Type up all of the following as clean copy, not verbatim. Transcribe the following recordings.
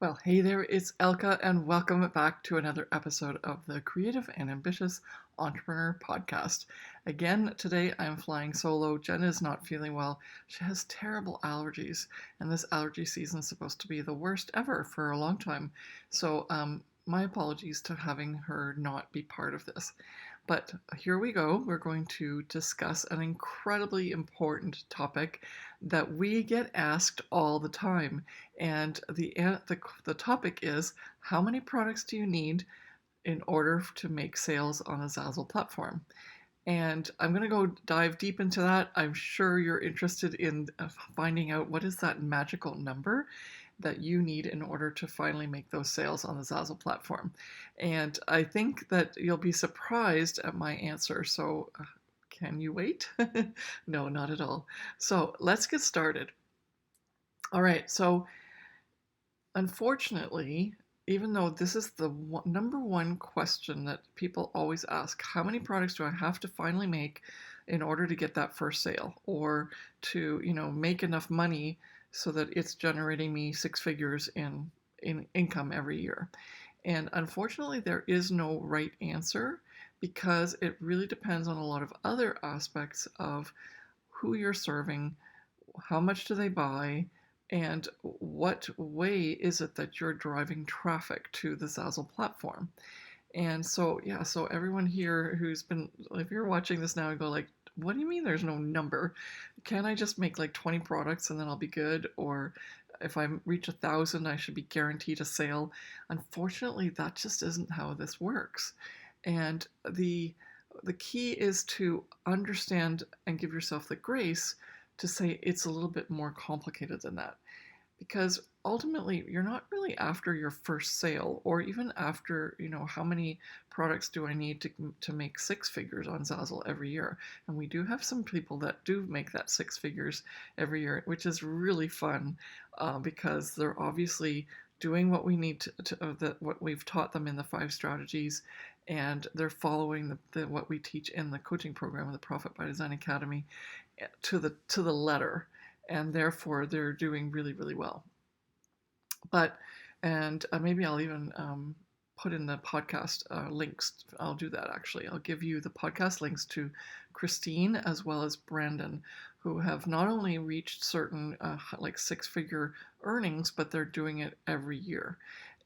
Well, hey there, it's Elke, and welcome back to another episode of the Creative and Ambitious Entrepreneur Podcast. Again, today I'm flying solo. Jen is not feeling well. She has terrible allergies, and this allergy season is supposed to be the worst ever for a long time. So, my apologies to having her not be part of this. But here we go. We're going to discuss an incredibly important topic that we get asked all the time. And the topic is, how many products do you need in order to make sales on a Zazzle platform? And I'm going to go dive deep into that. I'm sure you're interested in finding out what is that magical number that you need in order to finally make those sales on the Zazzle platform. And I think that you'll be surprised at my answer. So, can you wait? No, not at all. So, let's get started. All right. So, unfortunately, even though this is the number one question that people always ask, how many products do I have to finally make in order to get that first sale, or to make enough money so that it's generating me six figures in income every year? And unfortunately, there is no right answer, because it really depends on a lot of other aspects of who you're serving, how much do they buy, and what way is it that you're driving traffic to the Zazzle platform. And so, yeah, so everyone here who's been, if you're watching this now and go like, what do you mean there's no number? Can I just make like 20 products and then I'll be good? Or if I reach 1,000, I should be guaranteed a sale? Unfortunately, that just isn't how this works. And the key is to understand and give yourself the grace to say it's a little bit more complicated than that. Because ultimately, you're not really after your first sale, or even after, how many products do I need to make six figures on Zazzle every year. And we do have some people that do make that six figures every year, which is really fun, because they're obviously doing what we need what we've taught them in the 5 strategies, and they're following what we teach in the coaching program of the Profit by Design Academy to the letter, and therefore they're doing really, really well. But and maybe I'll even put in the podcast links. I'll do that actually. I'll give you the podcast links to Christine as well as Brandon, who have not only reached certain like six-figure earnings, but they're doing it every year.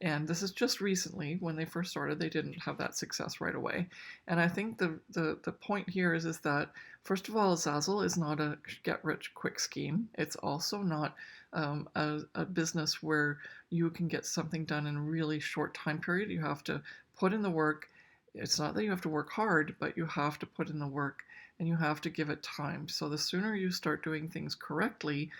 And this is just recently. When they first started, they didn't have that success right away. And I think the point here is that, first of all, Zazzle is not a get-rich-quick scheme. It's also not a business where you can get something done in a really short time period. You have to put in the work. It's not that you have to work hard, but you have to put in the work, and you have to give it time. So the sooner you start doing things correctly,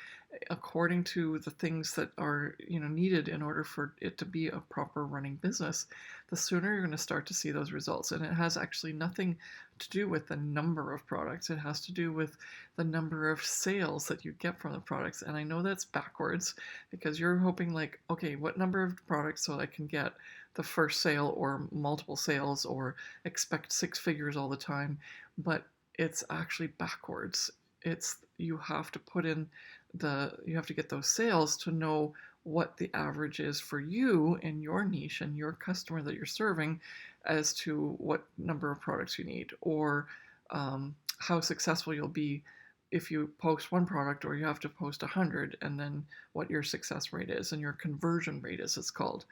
according to the things that are needed in order for it to be a proper running business, the sooner you're going to start to see those results. And it has actually nothing to do with the number of products. It has to do with the number of sales that you get from the products. And I know that's backwards, because you're hoping like, okay, what number of products so I can get the first sale or multiple sales or expect six figures all the time. But it's actually backwards. It's you have to put in you have to get those sales to know what the average is for you and your niche and your customer that you're serving, as to what number of products you need, or how successful you'll be if you post one product, or you have to post 100, and then what your success rate is and your conversion rate, as it's called.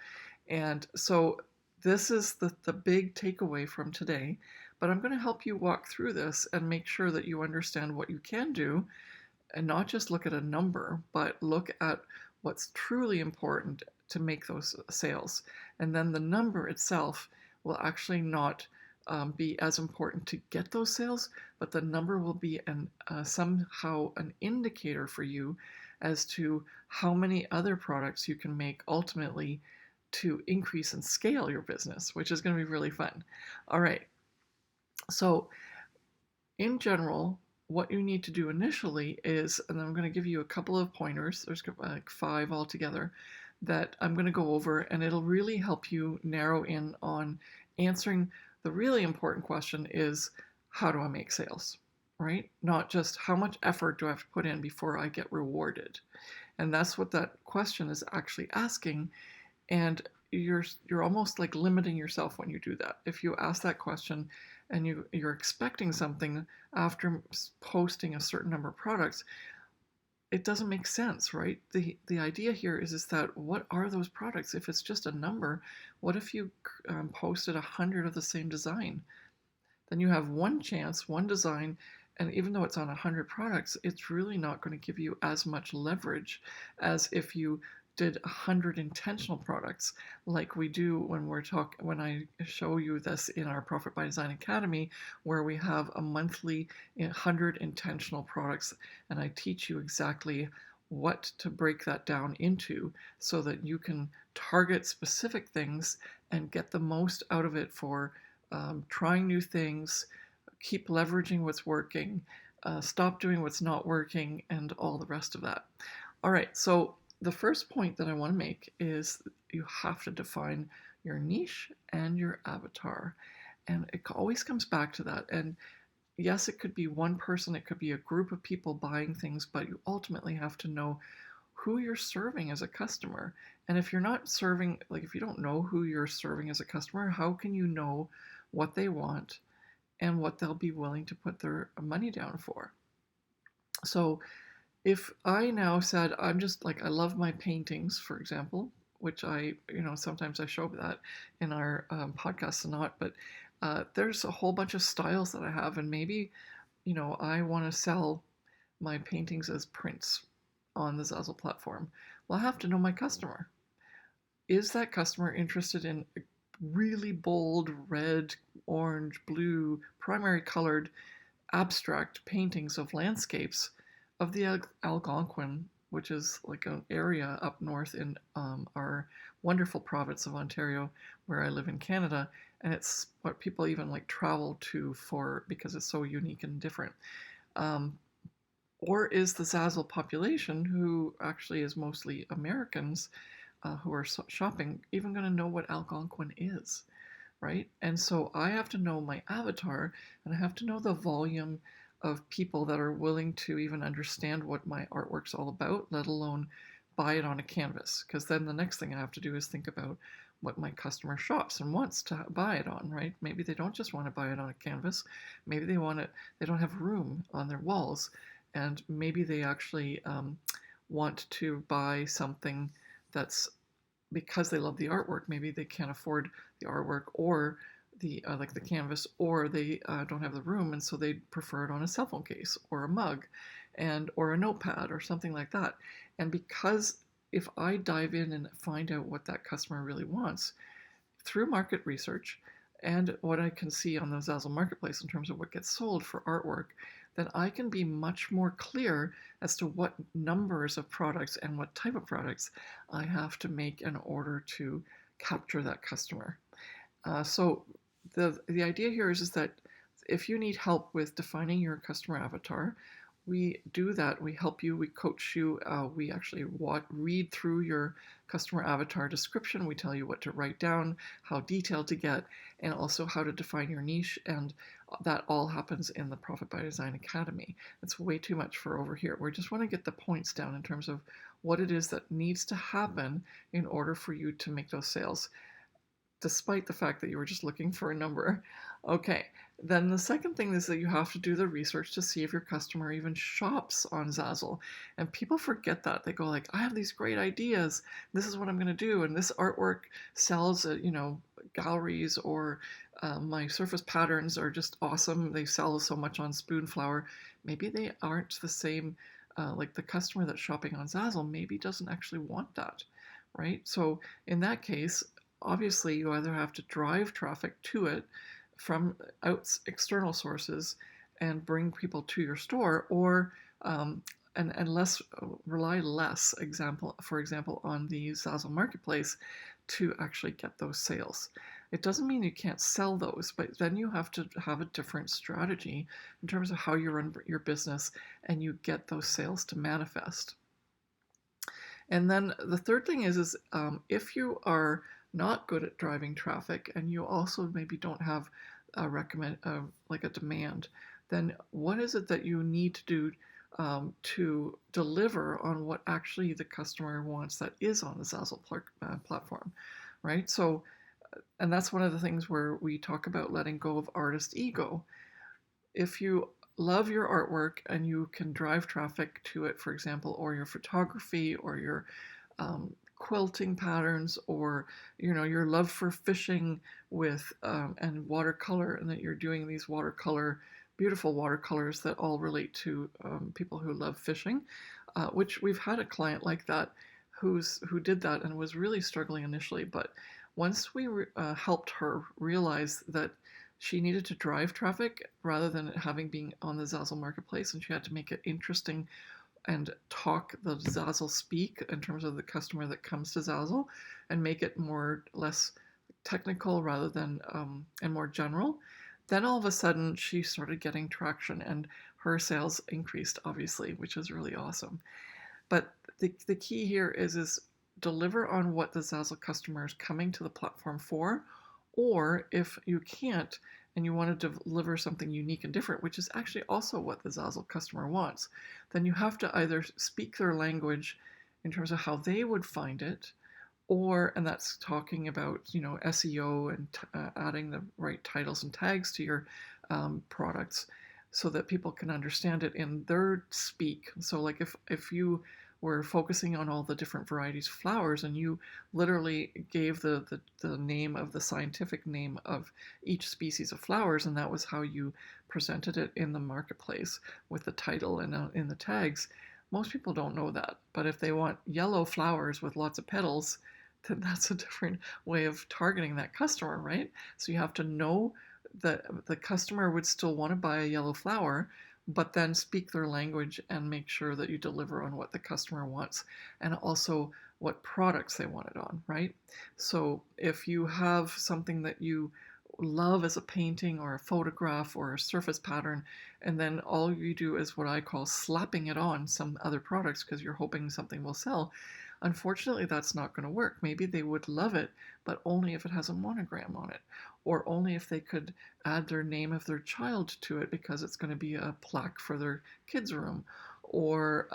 And so this is the big takeaway from today. But I'm going to help you walk through this and make sure that you understand what you can do, and not just look at a number, but look at what's truly important to make those sales. And then the number itself will actually not be as important to get those sales, but the number will be somehow an indicator for you as to how many other products you can make ultimately to increase and scale your business, which is going to be really fun. All right. So in general, what you need to do initially is, and I'm going to give you a couple of pointers, there's like 5 altogether, that I'm going to go over, and it'll really help you narrow in on answering the really important question is, how do I make sales, right? Not just how much effort do I have to put in before I get rewarded. And that's what that question is actually asking. And you're almost like limiting yourself when you do that. If you ask that question and you're expecting something after posting a certain number of products, it doesn't make sense, right? The idea here is that what are those products? If it's just a number, what if you posted 100 of the same design? Then you have one chance, one design, and even though it's on 100 products, it's really not going to give you as much leverage as if you did 100 intentional products like we do when I show you this in our Profit by Design Academy, where we have a monthly 100 intentional products, and I teach you exactly what to break that down into so that you can target specific things and get the most out of it for trying new things, keep leveraging what's working, stop doing what's not working, and all the rest of that. All right, so the first point that I want to make is you have to define your niche and your avatar. And it always comes back to that. And yes, it could be one person, it could be a group of people buying things, but you ultimately have to know who you're serving as a customer. And if you're not serving, like if you don't know who you're serving as a customer, how can you know what they want and what they'll be willing to put their money down for? So if I now said, I'm just like, I love my paintings, for example, which sometimes I show that in our podcasts and not, but there's a whole bunch of styles that I have, and maybe, I want to sell my paintings as prints on the Zazzle platform. Well, I have to know my customer. Is that customer interested in really bold red, orange, blue, primary colored abstract paintings of landscapes of the Algonquin, which is like an area up north in our wonderful province of Ontario, where I live in Canada, and it's what people even like travel to for because it's so unique and different. Um, or is the Zazzle population, who actually is mostly Americans who are shopping, even going to know what Algonquin is? Right? And so I have to know my avatar, and I have to know the volume of people that are willing to even understand what my artwork's all about, let alone buy it on a canvas. Because then the next thing I have to do is think about what my customer shops and wants to buy it on, right? Maybe they don't just want to buy it on a canvas. Maybe they don't have room on their walls, and maybe they actually want to buy something that's because they love the artwork. Maybe they can't afford the artwork or the like the canvas, or they don't have the room, and so they prefer it on a cell phone case or a mug, and or a notepad or something like that. And because if I dive in and find out what that customer really wants through market research and what I can see on the Zazzle marketplace in terms of what gets sold for artwork, then I can be much more clear as to what numbers of products and what type of products I have to make in order to capture that customer. So the idea here is that if you need help with defining your customer avatar, we do that. We help you. We coach you. We actually read through your customer avatar description. We tell you what to write down, how detailed to get, and also how to define your niche. And that all happens in the Profit by Design Academy. It's way too much for over here. We just want to get the points down in terms of what it is that needs to happen in order for you to make those sales, despite the fact that you were just looking for a number. Okay, then the second thing is that you have to do the research to see if your customer even shops on Zazzle. And people forget that. They go like, I have these great ideas. This is what I'm going to do. And this artwork sells at, galleries, or my surface patterns are just awesome. They sell so much on Spoonflower. Maybe they aren't the same, like the customer that's shopping on Zazzle maybe doesn't actually want that, right? So in that case, obviously you either have to drive traffic to it from external sources and bring people to your store, or and less rely less for example on the Zazzle marketplace to actually get those sales. It doesn't mean you can't sell those, but then you have to have a different strategy in terms of how you run your business and you get those sales to manifest. And then the third thing is if you are not good at driving traffic and you also maybe don't have a like a demand, then what is it that you need to do to deliver on what actually the customer wants that is on the Zazzle platform, right? So, and that's one of the things where we talk about letting go of artist ego. If you love your artwork and you can drive traffic to it, for example, or your photography or your quilting patterns, or your love for fishing with and watercolor, and that you're doing these beautiful watercolors that all relate to people who love fishing, which we've had a client like that who did that and was really struggling initially, but once we helped her realize that she needed to drive traffic rather than it having been on the Zazzle marketplace, and she had to make it interesting and talk the Zazzle speak in terms of the customer that comes to Zazzle, and make it less technical rather than and more general. Then all of a sudden she started getting traction and her sales increased, obviously, which is really awesome. But the key here is deliver on what the Zazzle customer is coming to the platform for, or if you can't and you want to deliver something unique and different, which is actually also what the Zazzle customer wants, then you have to either speak their language in terms of how they would find it, and that's talking about SEO and adding the right titles and tags to your products so that people can understand it in their speak. So like if you were focusing on all the different varieties of flowers and you literally gave the name of the scientific name of each species of flowers, and that was how you presented it in the marketplace with the title and in the tags, most people don't know that. But if they want yellow flowers with lots of petals, then that's a different way of targeting that customer, right? So you have to know that the customer would still want to buy a yellow flower, but then speak their language and make sure that you deliver on what the customer wants and also what products they want it on, right? So if you have something that you love as a painting or a photograph or a surface pattern, and then all you do is what I call slapping it on some other products because you're hoping something will sell, unfortunately that's not going to work. Maybe they would love it, but only if it has a monogram on it, or only if they could add their name of their child to it because it's going to be a plaque for their kids' room, or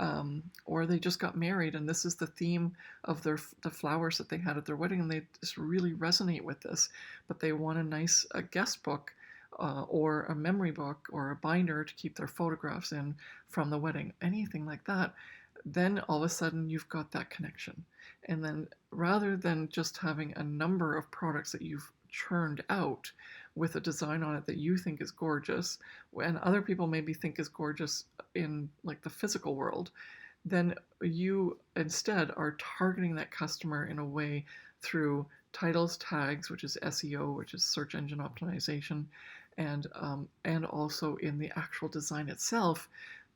they just got married and this is the theme of the flowers that they had at their wedding, and they just really resonate with this, but they want a nice guest book or a memory book or a binder to keep their photographs in from the wedding, anything like that. Then all of a sudden you've got that connection. And then rather than just having a number of products that you've churned out with a design on it that you think is gorgeous, and other people maybe think is gorgeous in like the physical world, then you instead are targeting that customer in a way through titles, tags, which is SEO, which is search engine optimization, and also in the actual design itself,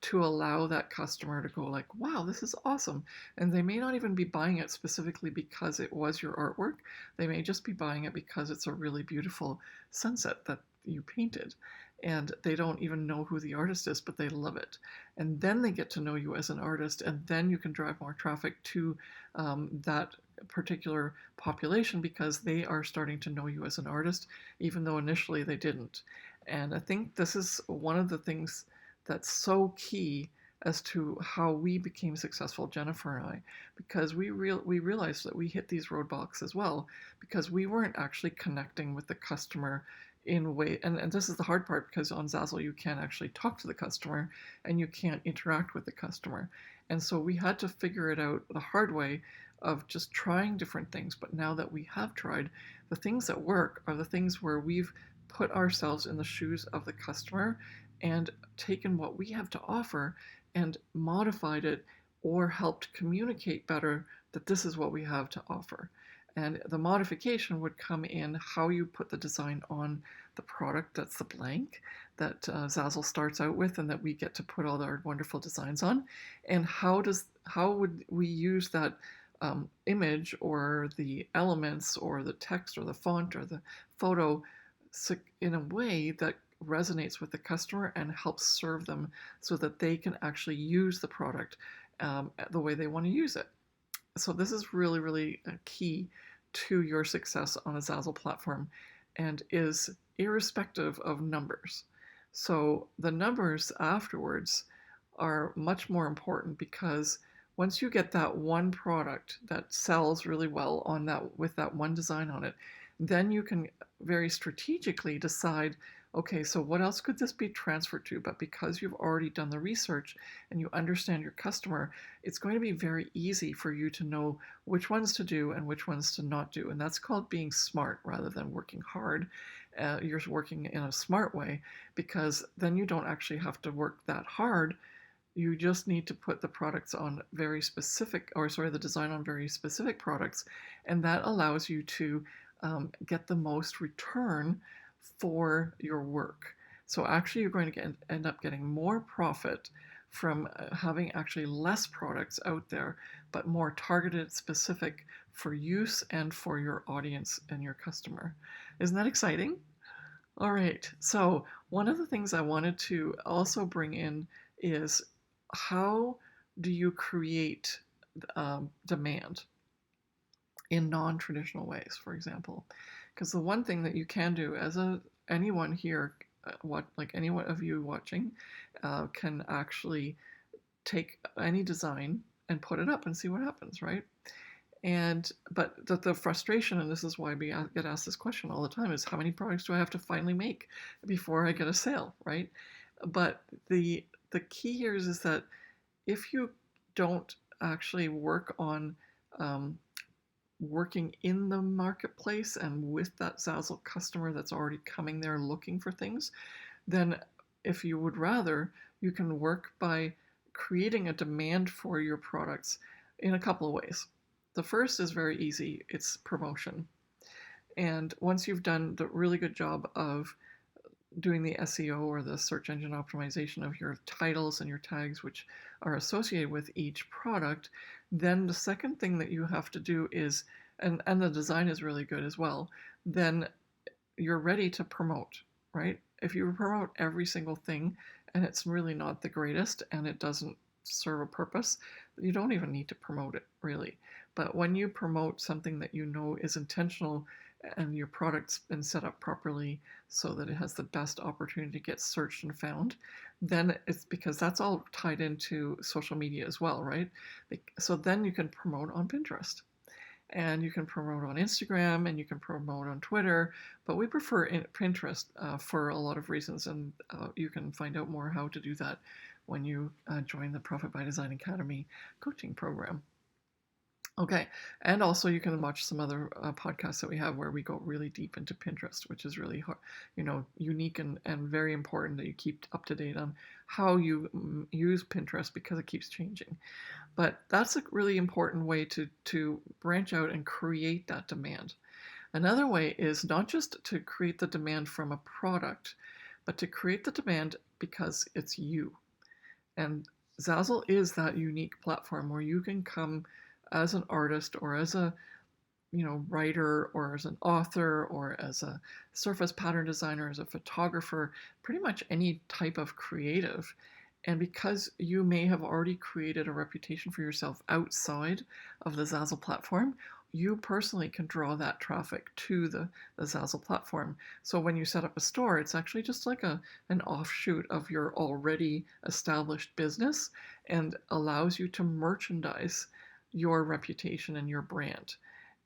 to allow that customer to go like, wow, this is awesome. And they may not even be buying it specifically because it was your artwork. They may just be buying it because it's a really beautiful sunset that you painted. And they don't even know who the artist is, but they love it. And then they get to know you as an artist, and then you can drive more traffic to that particular population because they are starting to know you as an artist, even though initially they didn't. And I think this is one of the things that's so key as to how we became successful, Jennifer and I, because we realized that we hit these roadblocks as well because we weren't actually connecting with the customer in a way, and this is the hard part because on Zazzle you can't actually talk to the customer and you can't interact with the customer. And so we had to figure it out the hard way of just trying different things. But now that we have tried, the things that work are the things where we've put ourselves in the shoes of the customer and taken what we have to offer and modified it or helped communicate better that this is what we have to offer. And the modification would come in how you put the design on the product that's the blank that Zazzle starts out with and that we get to put all our wonderful designs on. And how would we use that image or the elements or the text or the font or the photo in a way that resonates with the customer and helps serve them so that they can actually use the product the way they want to use it. So this is really, really key to your success on a Zazzle platform and is irrespective of numbers. So the numbers afterwards are much more important, because once you get that one product that sells really well on that with that one design on it, then you can very strategically decide, okay, so what else could this be transferred to? But because you've already done the research and you understand your customer, it's going to be very easy for you to know which ones to do and which ones to not do. And that's called being smart rather than working hard. You're working in a smart way, because then you don't actually have to work that hard. You just need to put the products on very specific, or sorry, the design on very specific products, and that allows you to get the most return for your work. So actually, you're going to end up getting more profit from having actually less products out there, but more targeted, specific for use and for your audience and your customer. Isn't that exciting? All right. So one of the things I wanted to also bring in is, how do you create demand in non-traditional ways, for example? Because the one thing that you can do as anyone here, like anyone of you watching, can actually take any design and put it up and see what happens, right? And but the frustration, and this is why we get asked this question all the time, is how many products do I have to finally make before I get a sale, right? But the key here is that if you don't actually work on working in the marketplace and with that Zazzle customer that's already coming there looking for things, then if you would rather, you can work by creating a demand for your products in a couple of ways. The first is very easy. It's promotion. And once you've done the really good job of doing the SEO, or the search engine optimization, of your titles and your tags, which are associated with each product, then the second thing that you have to do is, and the design is really good as well, then you're ready to promote, right? If you promote every single thing and it's really not the greatest and it doesn't serve a purpose, you don't even need to promote it, really. But when you promote something that you know is intentional, and your product's been set up properly so that it has the best opportunity to get searched and found, then it's because that's all tied into social media as well, right? So then you can promote on Pinterest, and you can promote on Instagram, and you can promote on Twitter, but we prefer Pinterest for a lot of reasons, and you can find out more how to do that when you join the Profit by Design Academy coaching program. Okay, and also you can watch some other podcasts that we have where we go really deep into Pinterest, which is really hard, unique and very important that you keep up to date on how you use Pinterest, because it keeps changing. But that's a really important way to branch out and create that demand. Another way is not just to create the demand from a product, but to create the demand because it's you. And Zazzle is that unique platform where you can come as an artist, or as a writer, or as an author, or as a surface pattern designer, as a photographer, pretty much any type of creative. And because you may have already created a reputation for yourself outside of the Zazzle platform, you personally can draw that traffic to the Zazzle platform. So when you set up a store, it's actually just like an offshoot of your already established business, and allows you to merchandise your reputation and your brand.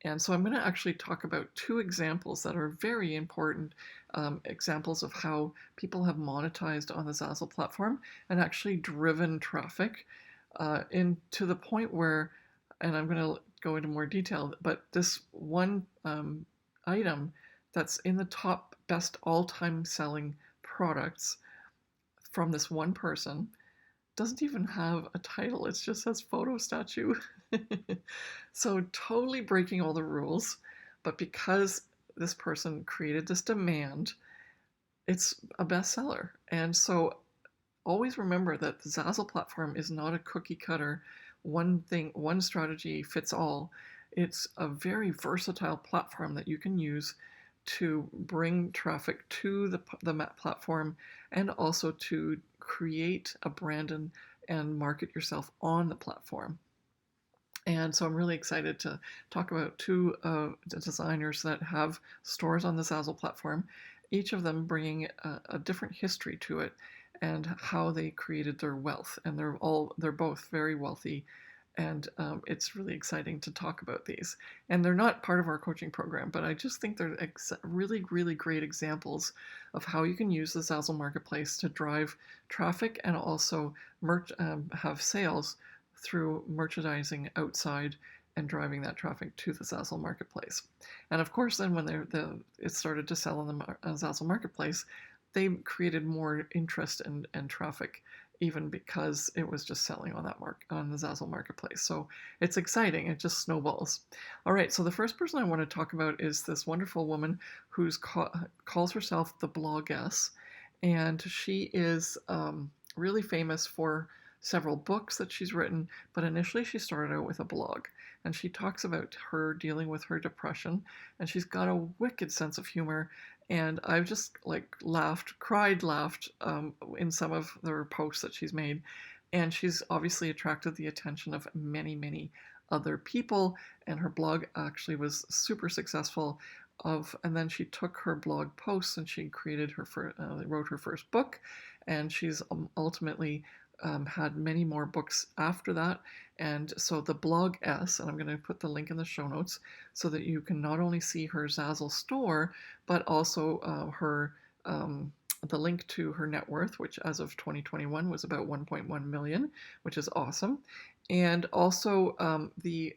And so I'm going to actually talk about two examples that are very important examples of how people have monetized on the Zazzle platform and actually driven traffic to the point where, and I'm going to go into more detail, but this one item that's in the top best all-time selling products from this one person doesn't even have a title. It just says photo statue. So totally breaking all the rules, but because this person created this demand, it's a bestseller. And so always remember that the Zazzle platform is not a cookie cutter, one thing, one strategy fits all. It's a very versatile platform that you can use to bring traffic to the platform, and also to create a brand and market yourself on the platform. And so I'm really excited to talk about two designers that have stores on the Zazzle platform, each of them bringing a different history to it. and how they created their wealth. And they're both very wealthy, and it's really exciting to talk about these. And they're not part of our coaching program, but I just think they're really, really great examples of how you can use the Zazzle Marketplace to drive traffic and also have sales through merchandising outside and driving that traffic to the Zazzle Marketplace. And of course, then when it started to sell on the Zazzle Marketplace, they created more interest and traffic, even because it was just selling on on the Zazzle Marketplace. So it's exciting. It just snowballs. All right. So the first person I want to talk about is this wonderful woman who's calls herself the Bloggess, and she is really famous for several books that she's written. But initially, she started out with a blog, and she talks about her dealing with her depression, and she's got a wicked sense of humor. And I've just like laughed in some of her posts that she's made. And she's obviously attracted the attention of many, many other people. And her blog actually was super successful. And then she took her blog posts and she wrote her first book. And she's ultimately had many more books after that. And so the Bloggess, and I'm going to put the link in the show notes so that you can not only see her Zazzle store, but also the link to her net worth, which as of 2021 was about 1.1 million, which is awesome. And also the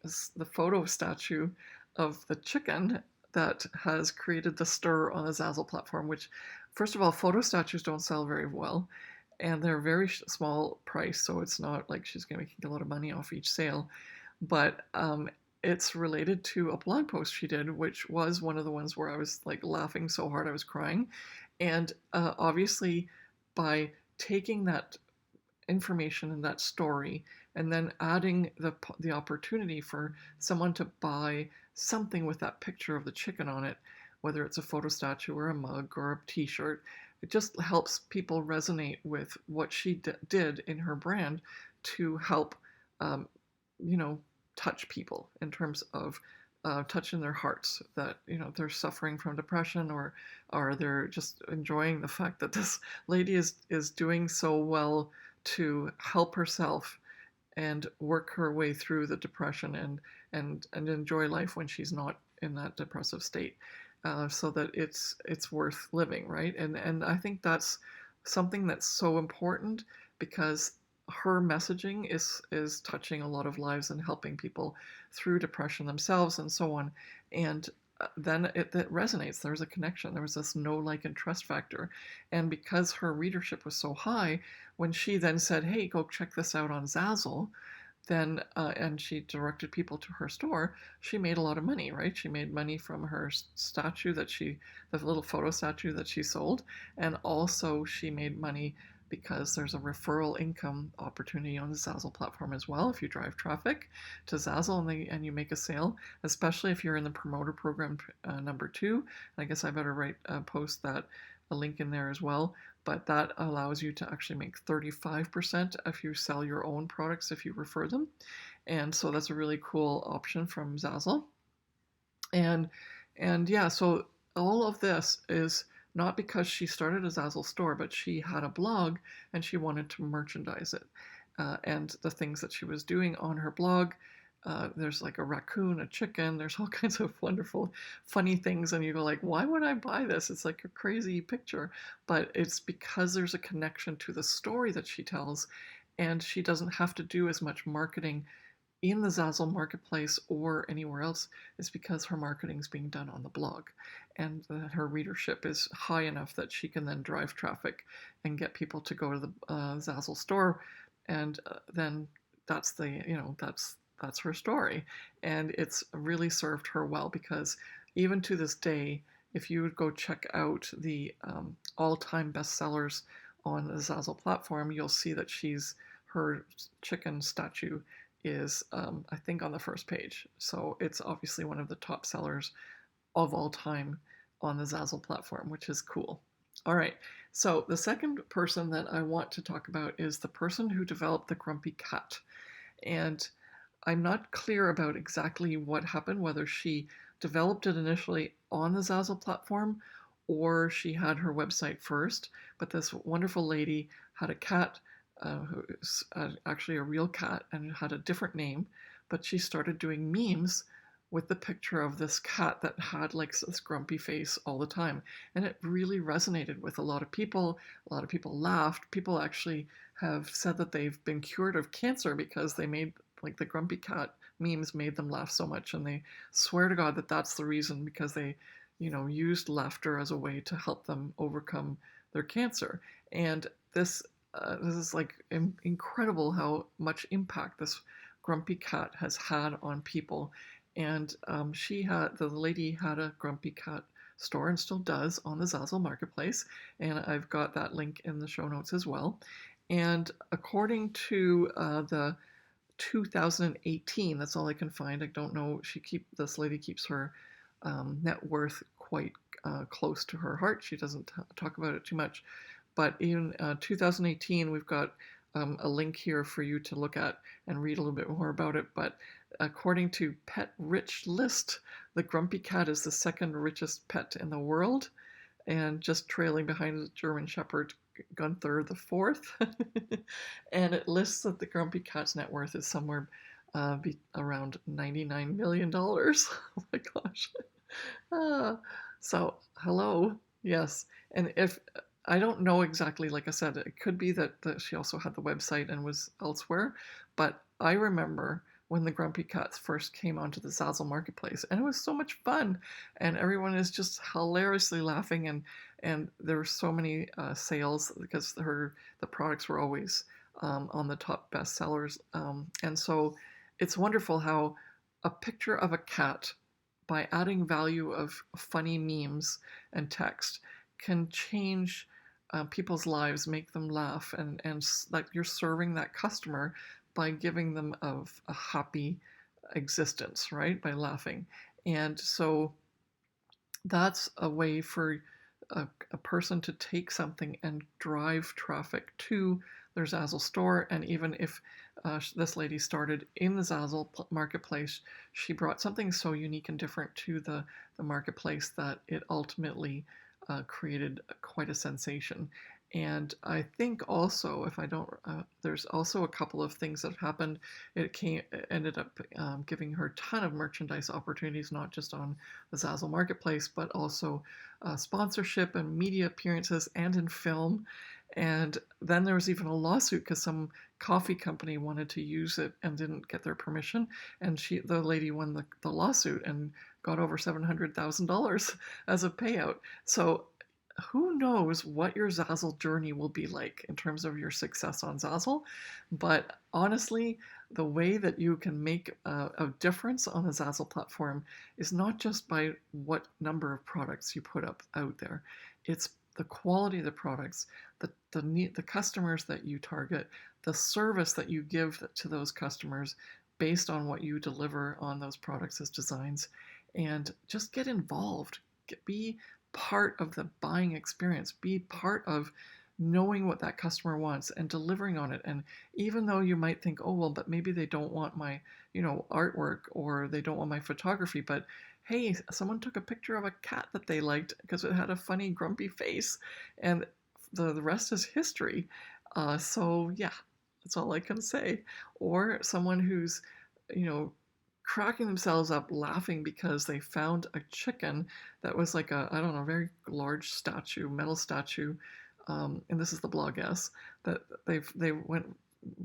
photo statue of the chicken that has created the stir on the Zazzle platform, which, first of all, photo statues don't sell very well, and they're very small price, so it's not like she's going to make a lot of money off each sale. But it's related to a blog post she did, which was one of the ones where I was like laughing so hard I was crying. And obviously, by taking that information in that story and then adding the opportunity for someone to buy something with that picture of the chicken on it, whether it's a photo statue or a mug or a t-shirt, it just helps people resonate with what she did in her brand to help you know, touch people in terms of touching their hearts, that they're suffering from depression, or they're just enjoying the fact that this lady is doing so well to help herself and work her way through the depression and enjoy life when she's not in that depressive state, so that it's worth living, right? And I think that's something that's so important, because her messaging is touching a lot of lives and helping people through depression themselves and so on. And then it resonates. There's a connection. There was this know, like, and trust factor. And because her readership was so high, when she then said, hey, go check this out on Zazzle, then and she directed people to her store, she made a lot of money, right? She made money from her statue the little photo statue that she sold. And also she made money because there's a referral income opportunity on the Zazzle platform as well. If you drive traffic to Zazzle and you make a sale, especially if you're in the promoter program number 2, I guess I better post a link in there as well. But that allows you to actually make 35% if you sell your own products if you refer them. And so that's a really cool option from Zazzle. And yeah, so all of this is not because she started a Zazzle store, but she had a blog and she wanted to merchandise it. And the things that she was doing on her blog, there's like a raccoon, a chicken, there's all kinds of wonderful, funny things. And you go like, why would I buy this? It's like a crazy picture. But it's because there's a connection to the story that she tells. And she doesn't have to do as much marketing in the Zazzle marketplace or anywhere else. Is because her marketing is being done on the blog, and that her readership is high enough that she can then drive traffic and get people to go to the Zazzle store, and then that's that's her story, and it's really served her well, because even to this day, if you would go check out the all-time bestsellers on the Zazzle platform, you'll see that her chicken statue is I think on the first page. So it's obviously one of the top sellers of all time on the Zazzle platform, which is cool. All right, so the second person that I want to talk about is the person who developed the Grumpy Cat. And I'm not clear about exactly what happened, whether she developed it initially on the Zazzle platform or she had her website first, but this wonderful lady had a cat who's actually a real cat and had a different name, but she started doing memes with the picture of this cat that had like this grumpy face all the time. And it really resonated with a lot of people. A lot of people laughed. People actually have said that they've been cured of cancer because they made like the grumpy cat memes made them laugh so much. And they swear to God that that's the reason, because they, used laughter as a way to help them overcome their cancer. And this is like incredible how much impact this grumpy cat has had on people. And the lady had a grumpy cat store and still does on the Zazzle marketplace. And I've got that link in the show notes as well. And according to the 2018, that's all I can find. I don't know. This lady keeps her net worth quite close to her heart. She doesn't talk about it too much. But in 2018, we've got a link here for you to look at and read a little bit more about it. But according to Pet Rich List, the grumpy cat is the second richest pet in the world, and just trailing behind the German Shepherd Gunther the fourth. And it lists that the grumpy cat's net worth is somewhere around $99 million. Oh my gosh. So, hello. Yes. And if I don't know exactly, like I said, it could be that she also had the website and was elsewhere, but I remember when the Grumpy Cats first came onto the Zazzle marketplace, and it was so much fun, and everyone is just hilariously laughing, and there were so many sales because the products were always on the top bestsellers, and so it's wonderful how a picture of a cat, by adding value of funny memes and text, can change people's lives, make them laugh, and like you're serving that customer by giving them a happy existence, right? By laughing. And so that's a way for a person to take something and drive traffic to their Zazzle store. And even if this lady started in the Zazzle marketplace, she brought something so unique and different to the marketplace that it ultimately created quite a sensation. And I think also, if I don't, there's also a couple of things that happened. It ended up giving her a ton of merchandise opportunities, not just on the Zazzle marketplace, but also sponsorship and media appearances and in film. And then there was even a lawsuit because some coffee company wanted to use it and didn't get their permission. And the lady won the lawsuit and got over $700,000 as a payout. So who knows what your Zazzle journey will be like in terms of your success on Zazzle. But honestly, the way that you can make a difference on the Zazzle platform is not just by what number of products you put up out there. It's the quality of the products, the customers that you target, the service that you give to those customers based on what you deliver on those products as designs. And just get involved. Be part of the buying experience. Be part of knowing what that customer wants and delivering on it. And even though you might think, oh, well, but maybe they don't want my, artwork, or they don't want my photography, but hey, someone took a picture of a cat that they liked because it had a funny, grumpy face, and the rest is history. So yeah, that's all I can say. Or someone who's, cracking themselves up laughing because they found a chicken that was like I don't know, very large statue, metal statue, and this is the blogess, that they went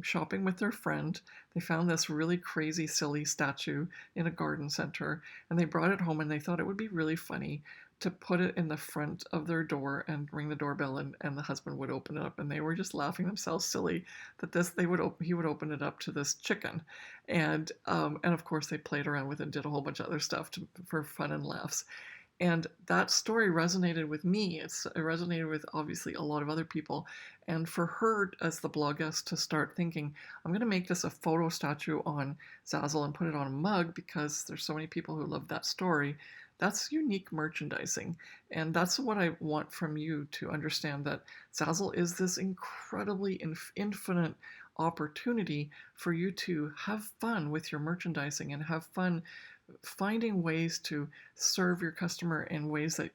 shopping with their friend. They found this really crazy, silly statue in a garden center, and they brought it home, and they thought it would be really funny to put it in the front of their door and ring the doorbell, and the husband would open it up, and they were just laughing themselves silly that he would open it up to this chicken, and of course they played around with it and did a whole bunch of other stuff for fun and laughs. And that story resonated with me. It resonated with obviously a lot of other people. And for her, as the bloggess, to start thinking, I'm going to make this a photo statue on Zazzle and put it on a mug because there's so many people who love that story. That's unique merchandising. And that's what I want from you to understand, that Zazzle is this incredibly infinite opportunity for you to have fun with your merchandising and have fun finding ways to serve your customer in ways that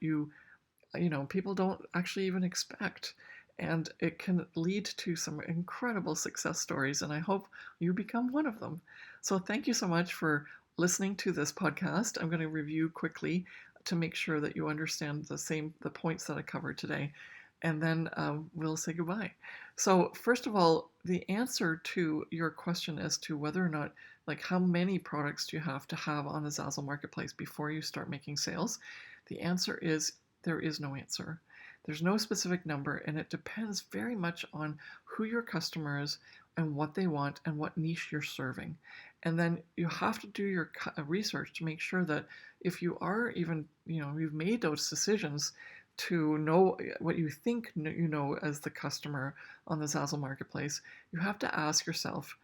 people don't actually even expect. and it can lead to some incredible success stories, and I hope you become one of them. So thank you so much for listening to this podcast. I'm going to review quickly to make sure that you understand the points that I covered today, and then we'll say goodbye. So first of all, the answer to your question as to whether or not, like, how many products do you have to have on the Zazzle marketplace before you start making sales, the answer is there is no answer. There's no specific number, and it depends very much on who your customer is and what they want and what niche you're serving. And then you have to do your research to make sure that if you are even, you've made those decisions to know what you think you know as the customer on the Zazzle marketplace, you have to ask yourself,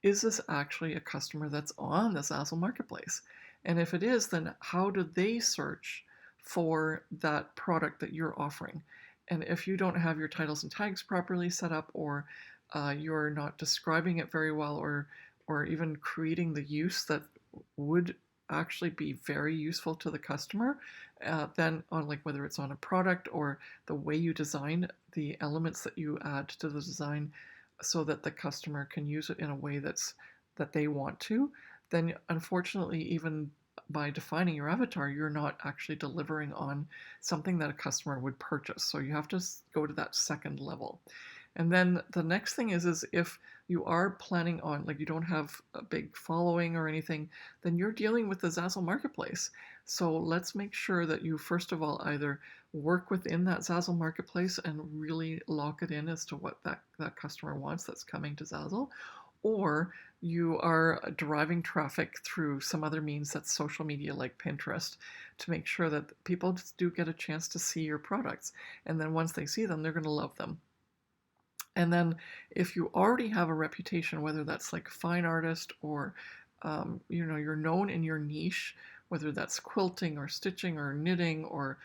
is this actually a customer that's on the Zazzle marketplace? And if it is, then how do they search for that product that you're offering? And if you don't have your titles and tags properly set up, or you're not describing it very well, or even creating the use that would actually be very useful to the customer, then on, like, whether it's on a product or the way you design the elements that you add to the design so that the customer can use it in a way that they want to, then unfortunately, even by defining your avatar, you're not actually delivering on something that a customer would purchase. So you have to go to that second level. And then the next thing is if you are planning on, like, you don't have a big following or anything, then you're dealing with the Zazzle marketplace. So let's make sure that you, first of all, either work within that Zazzle marketplace and really lock it in as to what that customer wants that's coming to Zazzle, or you are deriving traffic through some other means that's social media like Pinterest to make sure that people just do get a chance to see your products. And then once they see them, they're going to love them. And then if you already have a reputation, whether that's like a fine artist or, you're known in your niche, whether that's quilting or stitching or knitting or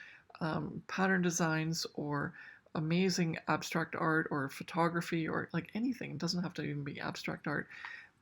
pattern designs or amazing abstract art or photography or like anything, it doesn't have to even be abstract art.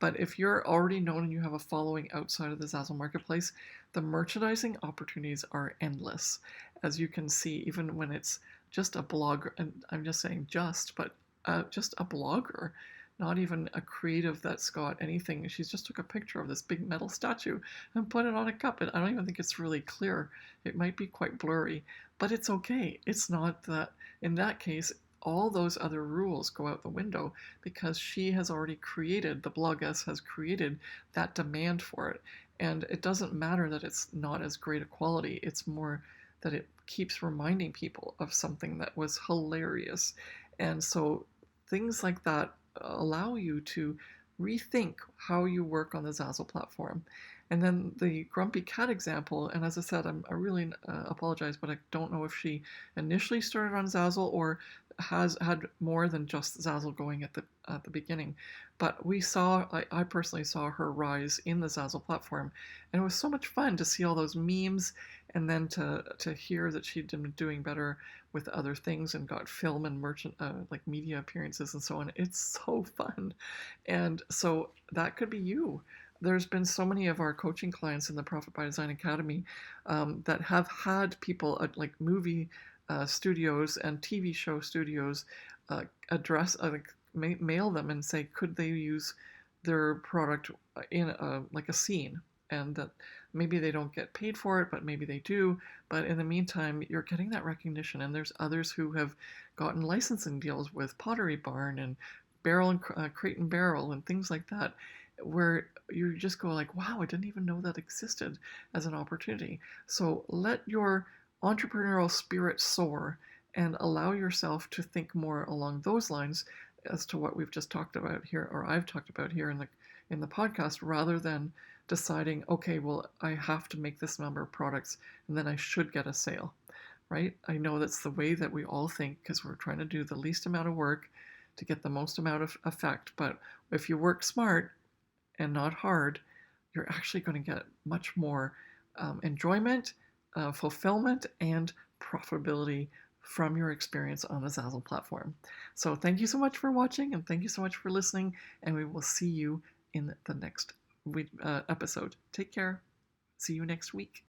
But if you're already known and you have a following outside of the Zazzle marketplace, the merchandising opportunities are endless. As you can see, even when it's just a blogger, and I'm just saying just a blogger, not even a creative that's got anything. She's just took a picture of this big metal statue and put it on a cup. And I don't even think it's really clear. It might be quite blurry, but it's okay. It's not that. In that case, all those other rules go out the window because she has already created, the bloggess has created that demand for it. And it doesn't matter that it's not as great a quality. It's more that it keeps reminding people of something that was hilarious. And so things like that allow you to rethink how you work on the Zazzle platform. And then the grumpy cat example, and as I said, I really apologize, but I don't know if she initially started on Zazzle or has had more than just Zazzle going at the beginning. But I personally saw her rise in the Zazzle platform, and it was so much fun to see all those memes, and then to hear that she'd been doing better with other things and got film and like media appearances and so on. It's so fun. And so that could be you. There's been so many of our coaching clients in the Profit by Design Academy that have had people at like movie studios and TV show studios mail them and say, could they use their product in like a scene, and that maybe they don't get paid for it, but maybe they do. But in the meantime, you're getting that recognition. And there's others who have gotten licensing deals with Pottery Barn and Barrel and Crate and Barrel and things like that, where you just go like, wow, I didn't even know that existed as an opportunity. So let your entrepreneurial spirit soar and allow yourself to think more along those lines as to what we've just talked about here, or I've talked about here in the podcast, rather than deciding, okay, well, I have to make this number of products and then I should get a sale, right? I know that's the way that we all think because we're trying to do the least amount of work to get the most amount of effect. But if you work smart and not hard, you're actually going to get much more enjoyment, fulfillment, and profitability from your experience on the Zazzle platform. So thank you so much for watching, and thank you so much for listening, and we will see you in the next episode. Take care. See you next week.